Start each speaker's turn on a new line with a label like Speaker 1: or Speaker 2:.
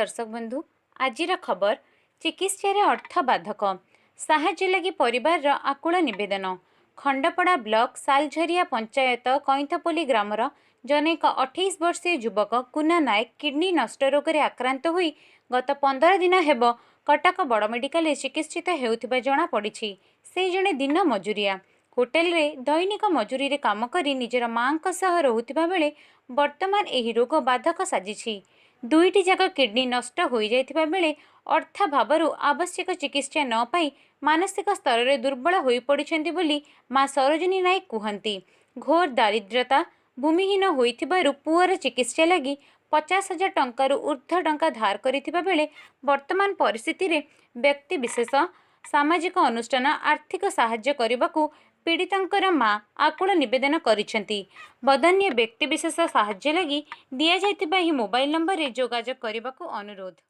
Speaker 1: दर्शक बंधु आजिर खबर चिकित्सा अर्थ बाधक साहाय्य लगी परिवार आकुल निवेदन खंडपड़ा ब्लॉक सालझरिया पंचायत कईंथपोली ग्रामर जनैक 28 वर्षीय युवक कुना नायक किडनी नष्ट रोग आक्रांत होई गत 15 दिन हेब कटक बड़ मेडिकल चिकित्सित हेउथिबा जणा पड़िछि। से जणे दिन मजुरिया होटेल रे दैनिक मजुरी रे काम करी निजर मांक सह रहुथिबा बेले वर्तमान एही रोग बाधक साजिछि। दुईटी जाक किडनी नष्ट हो जाइथिबा बेले अर्थाभावरु आवश्यक चिकित्सा न पाई मानसिक स्तर में दुर्बल हो पड़िछन्ति बोली मां सरोजिनी नायक कहती। घोर दारिद्र्यता भूमिहीन होइथिबारु पुअर चिकित्सा लगी 50,000 टंकारु ऊर्ध्व टंका धार करिथिबा बेले वर्तमान परिस्थिति रे व्यक्ति विशेष सामाजिक अनुष्ठान आर्थिक साहाय्य करबाकू पीड़ितांकर मां आकुल निवेदन करिसेंती। बदान्य व्यक्ति विशेष साहाय्य लगी दिया जाइतिबा ही मोबाइल नंबर रे जोगाजोग करबाकू अनुरोध।